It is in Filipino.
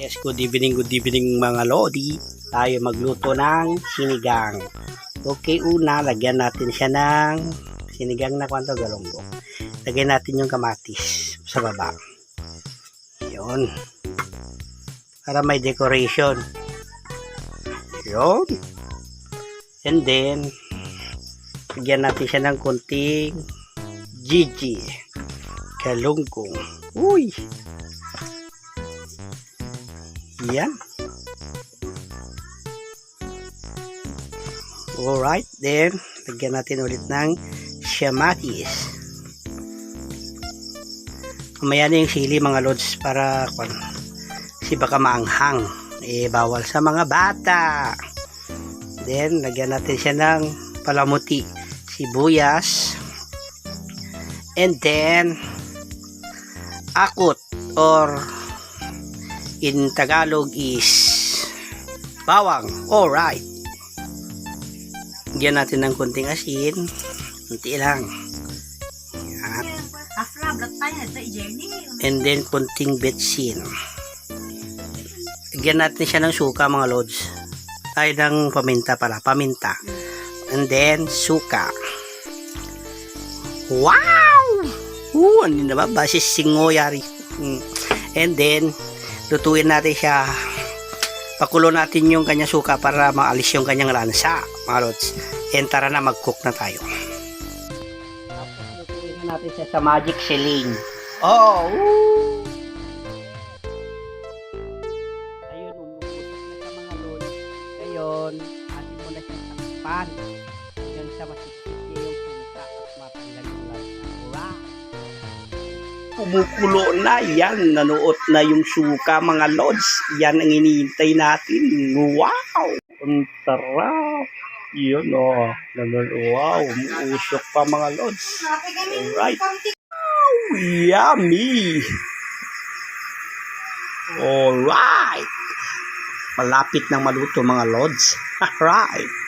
Yes, good evening mga lodi. Tayo magluto ng sinigang. Okay, una, lagyan natin siya ng sinigang na kwanto galonggo. Lagyan natin yung kamatis sa baba. Yun. Para may decoration. Yun. And then, lagyan natin siya ng konting Gigi. Galonggo. Uy! Yan. Alright, then lagyan natin ulit ng siamatis. Mamaya na yung sili mga lods para kasi baka maanghang. Bawal sa mga bata. Then lagyan natin siya ng palamuti, sibuyas, and then akot or in Tagalog is bawang. Alright. Lagyan natin ng konting asin. Kunti lang. Yan. And then konting betsin. Lagyan natin siya ng suka mga lods. Ay, ng paminta pala. Paminta. And then suka. Wow! Ano na ba? Basis singoyari. And then lutuin natin siya. Pakulo natin yung kanyang suka para maalis yung kanyang lansa, mga lods. And tara na, mag-cook na tayo. Tapos lutuin natin siya sa magic ceiling. Oh! Woo! Ayun, umuusok na siya mga lods. Ngayon, atin mo na siya sa pan. Hanggang sa masikip niya yung suka at matanggal yung lansa. Wow! Kumukulo na yan, nanuot na yung suka mga lods. Yan ang hinihintay natin. Wow! Ang sarap. Yun o. Wow, umuusok pa mga lods. Alright. Wow, yummy. Alright. Malapit nang maluto mga lods. Alright.